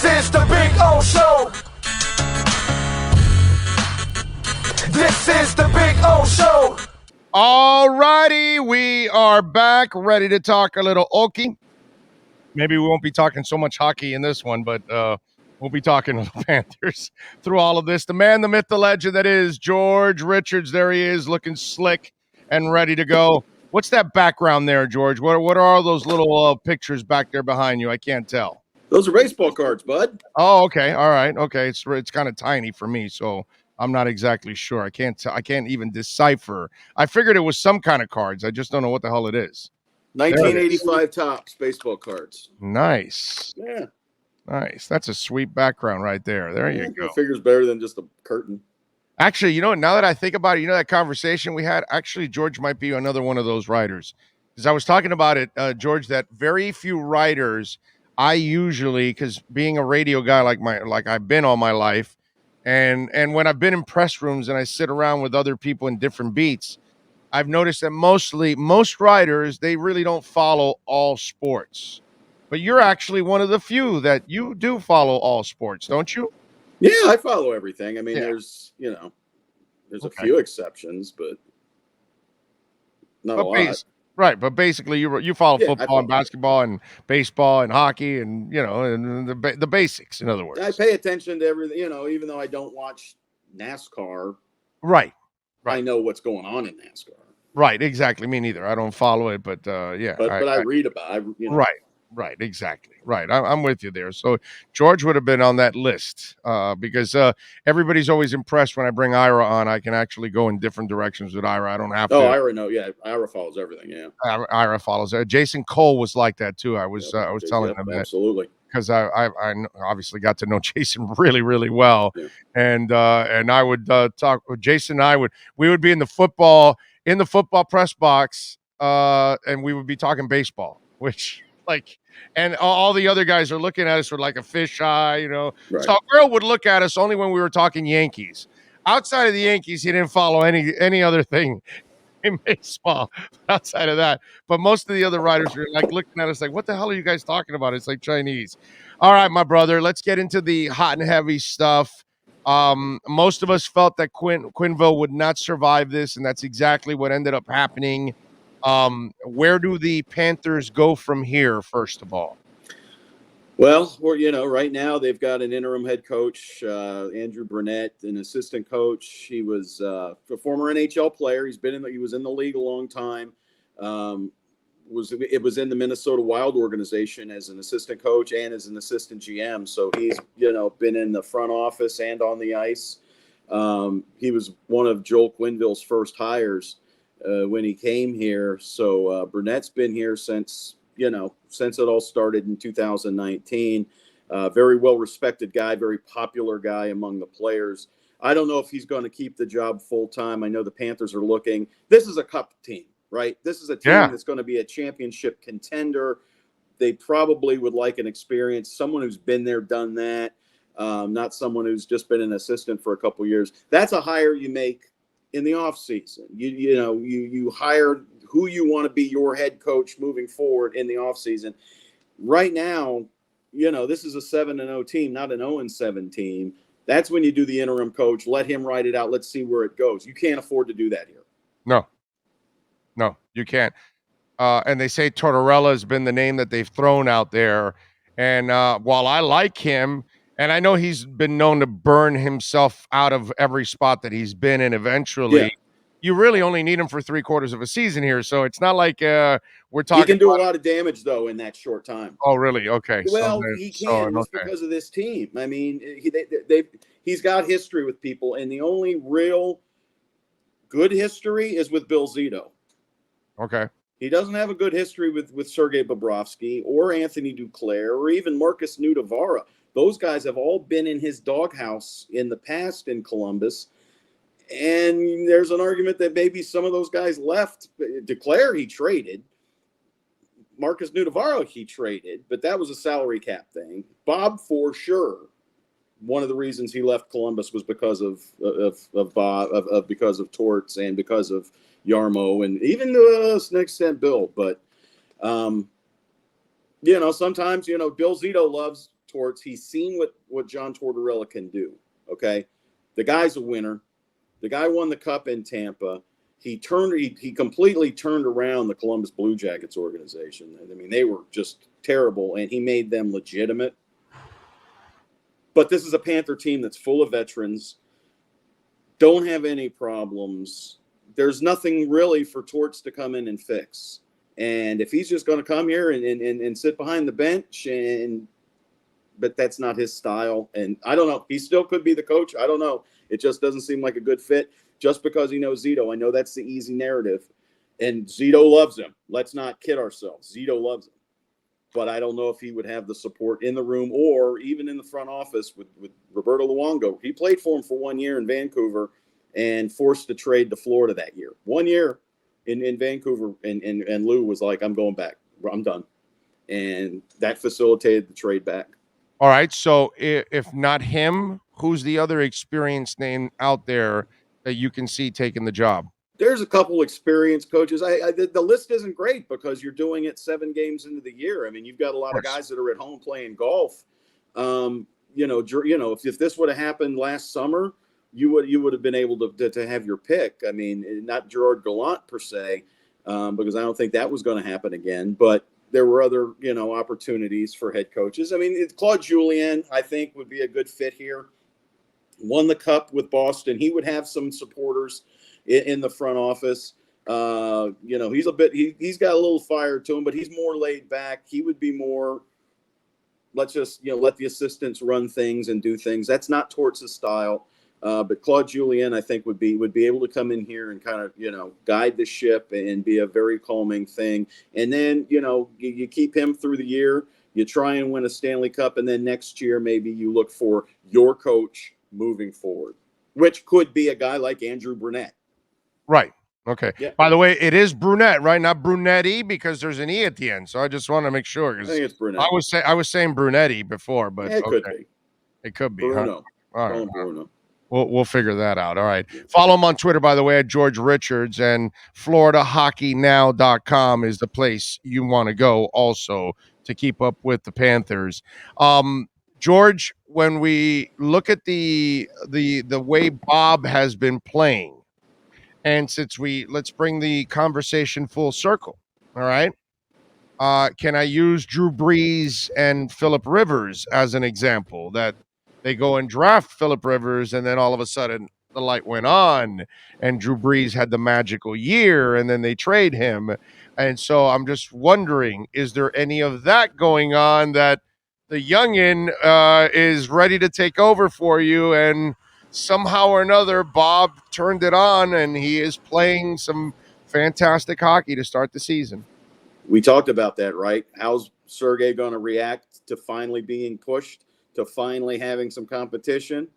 is the Big O Show. This is the Big O Show. All righty, we are back, ready to talk a little Okie. Maybe we won't be talking so much hockey in this one, but we'll be talking to the Panthers through all of this. The man, the myth, the legend that is George Richards. There he is, looking slick and ready to go. What's that background there, George? What are all those little pictures back there behind you? I can't tell. Those are baseball cards, bud. Oh, okay. All right. Okay. It's kind of tiny for me, so I'm not exactly sure. I can't even decipher. I figured it was some kind of cards. I just don't know what the hell it is. 1985 Topps baseball cards. Nice. Yeah. Nice. That's a sweet background right there. There you go. I figure it's better than just a curtain. Actually, you know, now that I think about it, you know that conversation we had? Actually, George might be another one of those writers. Because I was talking about it, George, that very few writers I usually, because being a radio guy like I've been all my life, and when I've been in press rooms and I sit around with other people in different beats, I've noticed that most writers, they really don't follow all sports. But you're actually one of the few that you do follow all sports, don't you? Yeah, I follow everything. I mean, Yeah. there's a few exceptions, but not a lot. Right, but basically you follow Yeah, football and basketball and baseball and hockey and, you know, and the basics, in other words. I pay attention to everything, even though I don't watch NASCAR. Right. I know what's going on in NASCAR. Right, exactly. Me neither. I don't follow it, but yeah. But I read about it. Right, exactly. Right. I'm with you there. So George would have been on that list because everybody's always impressed when I bring Ira on. I can actually go in different directions with Ira. I don't have to. Oh, Ira, no. Yeah, Ira follows everything, yeah. Ira follows. Jason Cole was like that, too. I was telling him that. Absolutely. Because I obviously got to know Jason really, really well. Yeah. And I would talk with Jason and we would be in the football press box and we would be talking baseball, which and all the other guys are looking at us with like a fish eye, you know. Right. So Earl would look at us only when we were talking Yankees. Outside of the Yankees, he didn't follow any other thing in baseball outside of that. But most of the other writers are like looking at us like, what the hell are you guys talking about? It's like Chinese. All right, my brother, let's get into the hot and heavy stuff. Most of us felt that Quenneville would not survive this, and that's exactly what ended up happening. Where do the Panthers go from here, first of all? Well, right now they've got an interim head coach, Andrew Burnett, an assistant coach. He was a former NHL player. He was in the league a long time. It was in the Minnesota Wild organization as an assistant coach and as an assistant GM. So he's been in the front office and on the ice. He was one of Joel Quenneville's first hires when he came here. So Burnett's been here since it all started in 2019. Very well-respected guy, very popular guy among the players. I don't know if he's going to keep the job full-time. I know the Panthers are looking. This is a cup team, right? This is a team that's going to be a championship contender. They probably would like an experience, someone who's been there, done that, not someone who's just been an assistant for a couple of years. That's a hire you make in the offseason. You hire who you want to be your head coach moving forward in the offseason. Right now, this is a 7-0 team, not an 0-7 team. That's when you do the interim coach. Let him write it out. Let's see where it goes. You can't afford to do that here. No, you can't. And they say Tortorella has been the name that they've thrown out there. And while I like him, and I know he's been known to burn himself out of every spot that he's been in eventually, you really only need him for 3/4 of a season here. So it's not like we're talking. He can do a lot of damage, though, in that short time. Oh, really? Okay. Well, he can just because of this team. I mean, he's got history with people, and the only real good history is with Blvd. Okay. He doesn't have a good history with Sergei Bobrovsky or Anthony Duclair or even Marcus Nudavara. Those guys have all been in his doghouse in the past in Columbus. And there's an argument that maybe some of those guys left. Duclair, he traded. Marcus Nudavara, he traded. But that was a salary cap thing. Bob, for sure. One of the reasons he left Columbus was because of Bob, because of Torts and because of Yarmo and even to an extent Bill. But, sometimes, Bill Zito loves Torts. He's seen what John Tortorella can do. Okay, the guy's a winner. The guy won the cup in Tampa. He completely turned around the Columbus Blue Jackets organization. I mean, they were just terrible, and he made them legitimate. But this is a Panther team that's full of veterans, don't have any problems. There's nothing really for Torts to come in and fix. And if he's just going to come here and sit behind the bench, but that's not his style. And I don't know. He still could be the coach. I don't know. It just doesn't seem like a good fit just because he knows Zito. I know that's the easy narrative. And Zito loves him. Let's not kid ourselves. Zito loves him. But I don't know if he would have the support in the room or even in the front office with Roberto Luongo. He played for him for 1 year in Vancouver and forced to trade to Florida that year. 1 year in Vancouver, and Lou was like, I'm going back. I'm done. And that facilitated the trade back. All right. So if not him, who's the other experienced name out there that you can see taking the job? There's a couple experienced coaches. The list isn't great because you're doing it 7 games into the year. I mean, you've got a lot of guys that are at home playing golf. If this would have happened last summer, you would have been able to have your pick. I mean, not Gerard Gallant per se, because I don't think that was going to happen again. But there were other opportunities for head coaches. I mean, Claude Julien, I think, would be a good fit here. Won the cup with Boston. He would have some supporters in the front office. He's got a little fire to him, but he's more laid back. He would be more, let's just, let the assistants run things and do things. That's not Torts' style. But Claude Julien, I think, would be able to come in here and kind of, guide the ship and be a very calming thing. And then, you keep him through the year, you try and win a Stanley Cup. And then next year, maybe you look for your coach moving forward, which could be a guy like Andrew Brunette. Right. Okay. Yeah. By the way, it is Brunette, right? Not Brunetti, because there's an E at the end. So I just want to make sure. I think it's Brunette. I was saying Brunetti before, but it could be. It could be. Bruno. Huh? All right. Bruno. We'll figure that out. All right. Follow him on Twitter, by the way, at George Richards, and FloridaHockeyNow.com is the place you want to go also to keep up with the Panthers. George, when we look at the way Bob has been playing, and let's bring the conversation full circle. All right. Can I use Drew Brees and Phillip Rivers as an example that they go and draft Phillip Rivers, and then all of a sudden the light went on and Drew Brees had the magical year, and then they trade him. And so I'm just wondering, is there any of that going on that the youngin is ready to take over for you, and somehow or another Bob turned it on and he is playing some fantastic hockey to start the season? We talked about that, right? How's Sergei going to react to finally being pushed, to finally having some competition?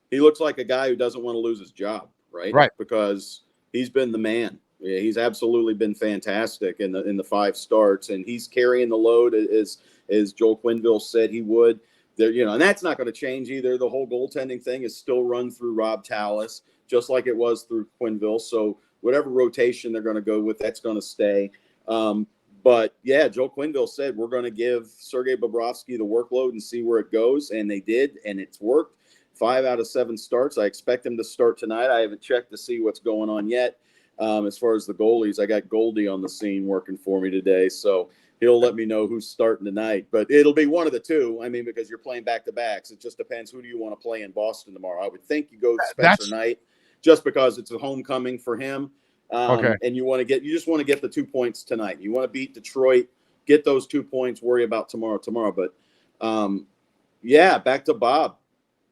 He looks like a guy who doesn't want to lose his job, right? Right. Because he's been the man. Yeah, he's absolutely been fantastic in the 5 starts, and he's carrying the load as Joel Quenneville said he would. And that's not going to change either. The whole goaltending thing is still run through Rob Tallis, just like it was through Quenneville. So whatever rotation they're going to go with, that's going to stay. But yeah, Joel Quenneville said, we're going to give Sergei Bobrovsky the workload and see where it goes. And they did, and it's worked. 5 out of 7 starts. I expect him to start tonight. I haven't checked to see what's going on yet. As far as the goalies, I got Goldie on the scene working for me today. So he'll let me know who's starting tonight, but it'll be one of the two. I mean, because you're playing back-to-backs. It just depends who do you want to play in Boston tomorrow. I would think you go Spencer Knight just because it's a homecoming for him. Okay. And you just want to get the 2 points tonight. You want to beat Detroit, get those 2 points, worry about tomorrow. But back to Bob.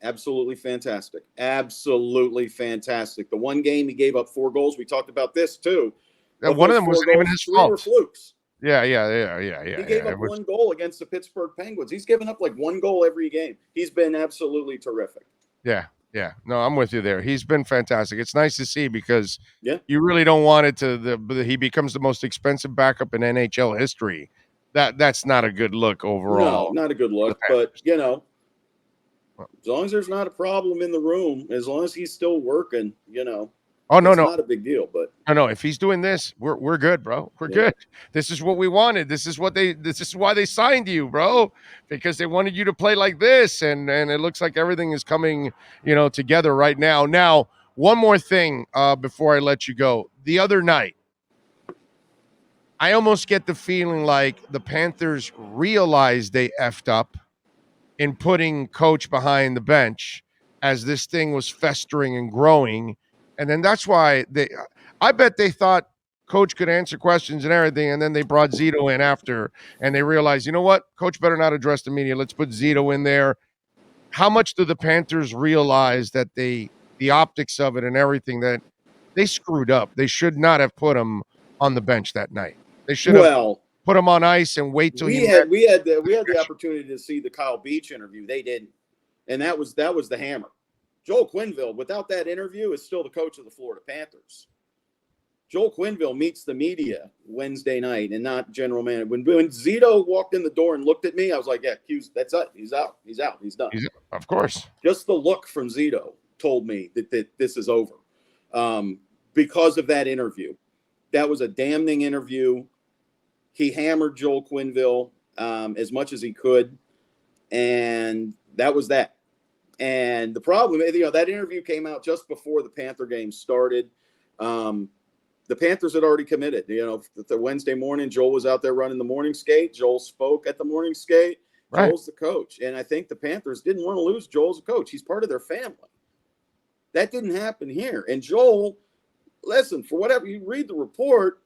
Absolutely fantastic. Absolutely fantastic. The one game he gave up 4 goals. We talked about this too. One of them wasn't even his fault. 3 were flukes. Yeah. He gave up 1 goal against the Pittsburgh Penguins. He's given up like 1 goal every game. He's been absolutely terrific. Yeah. No, I'm with you there. He's been fantastic. It's nice to see because you really don't want it he becomes the most expensive backup in NHL history. That's not a good look overall. No, not a good look. But, as long as there's not a problem in the room, as long as he's still working, Oh, no, It's no. not a big deal, but No. If he's doing this, we're good, bro. We're good. This is what we wanted. This is why they signed you, bro, because they wanted you to play like this. And it looks like everything is coming, together right now. Now, one more thing before I let you go. The other night, I almost get the feeling like the Panthers realized they effed up in putting coach behind the bench as this thing was festering and growing. And then that's why I bet they thought coach could answer questions and everything. And then they brought Zito in after and they realized, you know what? Coach better not address the media. Let's put Zito in there. How much do the Panthers realize that the optics of it and everything that they screwed up? They should not have put him on the bench that night. They should have put him on ice and wait till we had the opportunity to see the Kyle Beach interview. They didn't, and that was the hammer. Joel Quenneville, without that interview, is still the coach of the Florida Panthers. Joel Quenneville meets the media Wednesday night, and not general manager. When Zito walked in the door and looked at me, I was like, "Yeah, that's it. He's out. He's out. He's done." Of course. Just the look from Zito told me that this is over because of that interview. That was a damning interview. He hammered Joel Quenneville as much as he could, and that was that. And the problem, that interview came out just before the Panther game started. The Panthers had already committed. The Wednesday morning, Joel was out there running the morning skate. Joel spoke at the morning skate. Right. Joel's the coach, and I think the Panthers didn't want to lose Joel as a coach. He's part of their family. That didn't happen here. And Joel, listen, for whatever you read the report,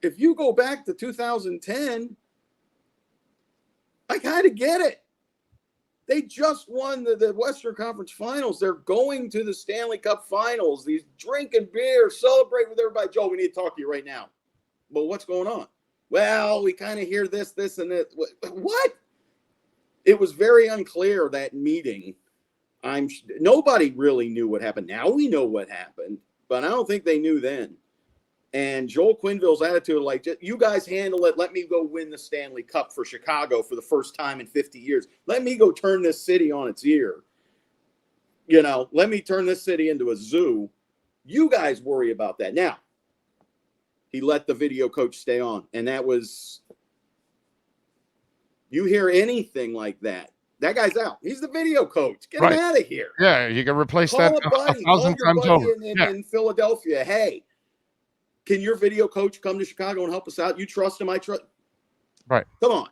if you go back to 2010, I kind of get it. They just won the Western Conference Finals. They're going to the Stanley Cup Finals. These drinking beer, celebrate with everybody. Joe, we need to talk to you right now. But what's going on? Well, we kind of hear this, and that. What? It was very unclear, that meeting. Nobody really knew what happened. Now we know what happened, but I don't think they knew then. And Joel Quenneville's attitude, like, you guys handle it. Let me go win the Stanley Cup for Chicago for the first time in 50 years. Let me go turn this city on its ear. Let me turn this city into a zoo. You guys worry about that. Now, he let the video coach stay on. And that was, you hear anything like that, that guy's out. He's the video coach. Get him out of here. Yeah, you can replace Call that a buddy. Call your buddy in Philadelphia. Hey, can your video coach come to Chicago and help us out? You trust him, I trust. Right. Come on.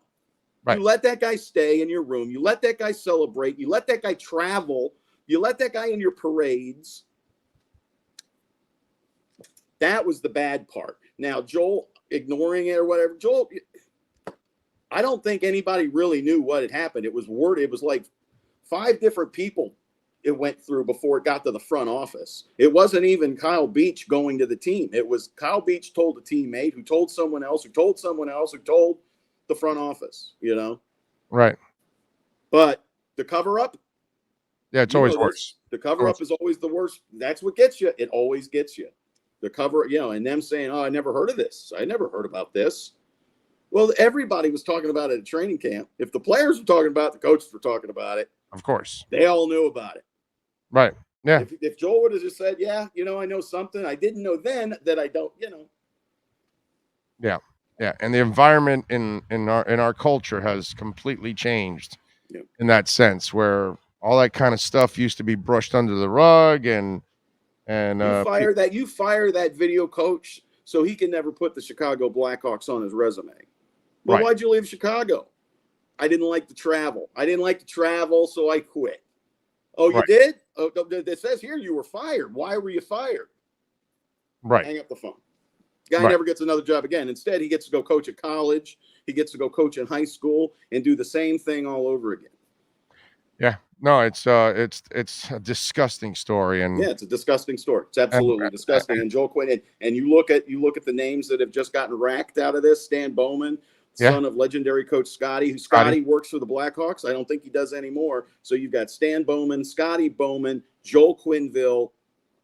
Right. You let that guy stay in your room. You let that guy celebrate. You let that guy travel. You let that guy in your parades. That was the bad part. Now, Joel ignoring it or whatever. Joel, I don't think anybody really knew what had happened. It was worded. It was like 5 different people it went through before it got to the front office. It wasn't even Kyle Beach going to the team. It was Kyle Beach told a teammate who told someone else, who told someone else, who told the front office, Right. But the cover up. Yeah, it's always worse. The cover up is always the worst. That's what gets you. It always gets you. The cover, and them saying, "Oh, I never heard of this. I never heard about this." Well, everybody was talking about it at training camp. If the players were talking about it, the coaches were talking about it. Of course. They all knew about it. Right. Yeah. If Joel would have just said, "Yeah, I know something. I didn't know then that I don't," Yeah. Yeah. And the environment in our culture has completely changed in that sense, where all that kind of stuff used to be brushed under the rug and you fire that video coach so he can never put the Chicago Blackhawks on his resume. Well, right. Why'd you leave Chicago? I didn't like the travel. So I quit. Oh, you did? Oh, it says here you were fired. Why were you fired? Right. Hang up the phone. Guy never gets another job again. Instead, he gets to go coach at college. He gets to go coach in high school and do the same thing all over again. Yeah. No, it's a disgusting story. And it's a disgusting story. It's absolutely disgusting. And Joel Quinn, and you look at the names that have just gotten racked out of this. Stan Bowman, son of legendary coach Scotty. Scotty works for the Blackhawks. I don't think he does anymore. So you've got Stan Bowman, Scotty Bowman, Joel Quenneville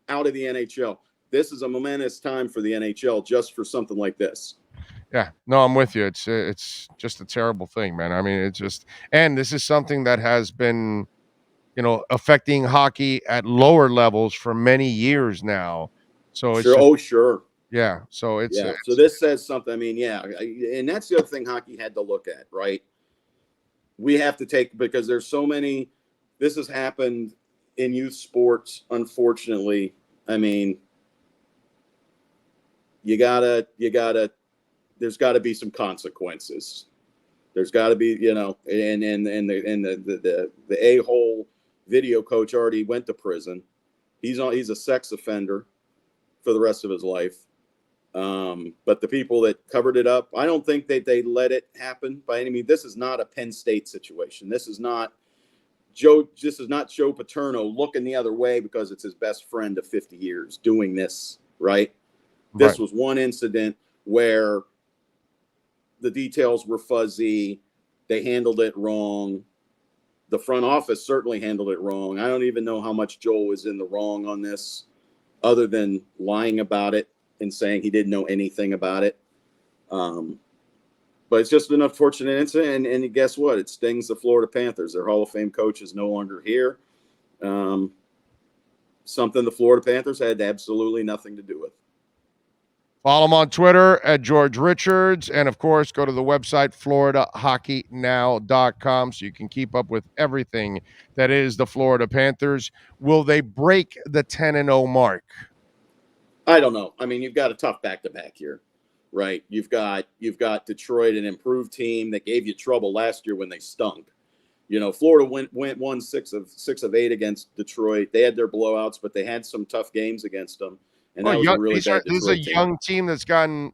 out of the NHL. This is a momentous time for the NHL just for something like this. Yeah, no, I'm with you. It's just a terrible thing, man. I mean, and this is something that has been, affecting hockey at lower levels for many years now. So it's sure. Sure. Yeah. So it's so this says something. I mean, and that's the other thing hockey had to look at, right? We have to take, because there's so many. This has happened in youth sports, unfortunately. I mean, there's got to be some consequences. There's got to be, and the a-hole video coach already went to prison. He's a sex offender for the rest of his life. But the people that covered it up, I don't think that they let it happen by any means. This is not a Penn State situation. This is not Joe Paterno looking the other way because it's his best friend of 50 years doing this, right? This was one incident where the details were fuzzy. They handled it wrong. The front office certainly handled it wrong. I don't even know how much Joel was in the wrong on this, other than lying about it and saying he didn't know anything about it. But it's just an unfortunate incident. And guess what? It stings the Florida Panthers. Their Hall of Fame coach is no longer here. Something the Florida Panthers had absolutely nothing to do with. Follow him on Twitter at George Richards. And, of course, go to the website, FloridaHockeyNow.com, so you can keep up with everything that is the Florida Panthers. Will they break the 10-0 mark? I don't know. I mean, you've got a tough back-to-back here, right? You've got Detroit, an improved team that gave you trouble last year when they stunk. Florida won 6 of 8 against Detroit. They had their blowouts, but they had some tough games against them. And that was a really bad Detroit team. This is a young team that's growing,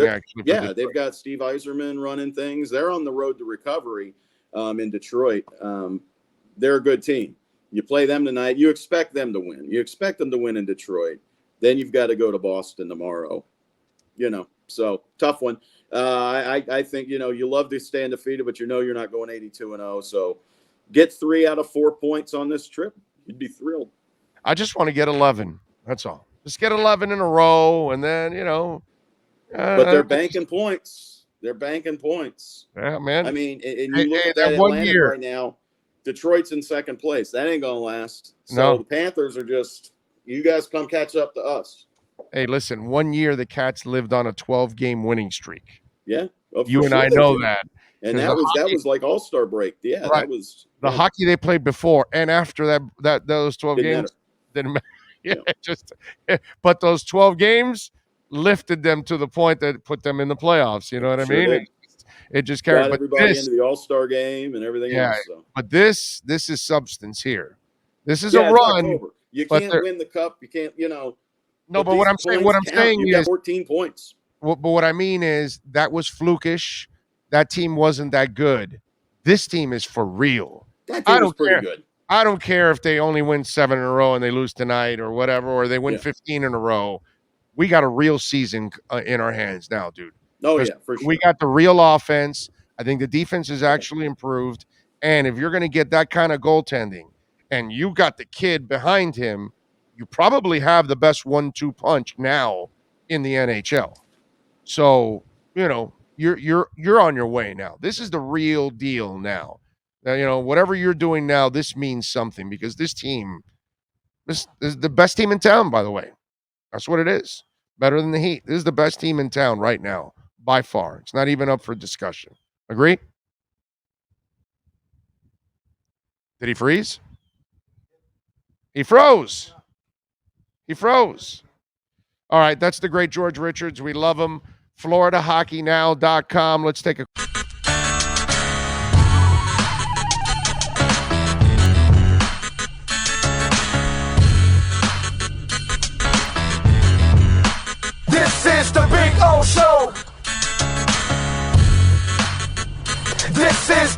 actually. Yeah, they've got Steve Yzerman running things. They're on the road to recovery in Detroit. They're a good team. You play them tonight. You expect them to win. You expect them to win in Detroit. Then you've got to go to Boston tomorrow. So tough one. I think, you love to stay undefeated, but you're not going 82-0. So get 3 out of 4 points on this trip. You'd be thrilled. I just want to get 11. That's all. Just get 11 in a row, and then, but they're banking points. They're banking points. Yeah, man. I mean, and you look at that Atlanta right now, Detroit's in second place. That ain't going to last. So the Panthers are just, you guys come catch up to us. Hey, listen, 1 year the Cats lived on a 12-game winning streak. Yeah. You and I know that. And that was like All-Star break. Yeah, right. That was the hockey they played before and after those 12 games didn't matter. But those 12 games lifted them to the point that put them in the playoffs. You know what I mean? It just carried everybody into the All-Star game and everything else. So. But this is substance here. This is a run. October. You can't win the cup. You can't. No. But what I'm saying you is 14 points. But what I mean is that was flukish. That team wasn't that good. This team is for real. That team is pretty good. I don't care if they only win 7 in a row and they lose tonight or whatever, or they win 15 in a row. We got a real season in our hands now, dude. Oh, yeah, for sure. We got the real offense. I think the defense is actually improved. And if you're going to get that kind of goaltending and you got the kid behind him, you probably have the best 1-2 punch now in the NHL. So, you're on your way now. This is the real deal now. Now, whatever you're doing now, this means something because this is the best team in town, by the way. That's what it is. Better than the Heat. This is the best team in town right now, by far. It's not even up for discussion. Agree? Did he freeze? He froze. He froze. All right, that's the great George Richards. We love him. FloridaHockeyNow.com. Let's take a This is the Big O Show. This is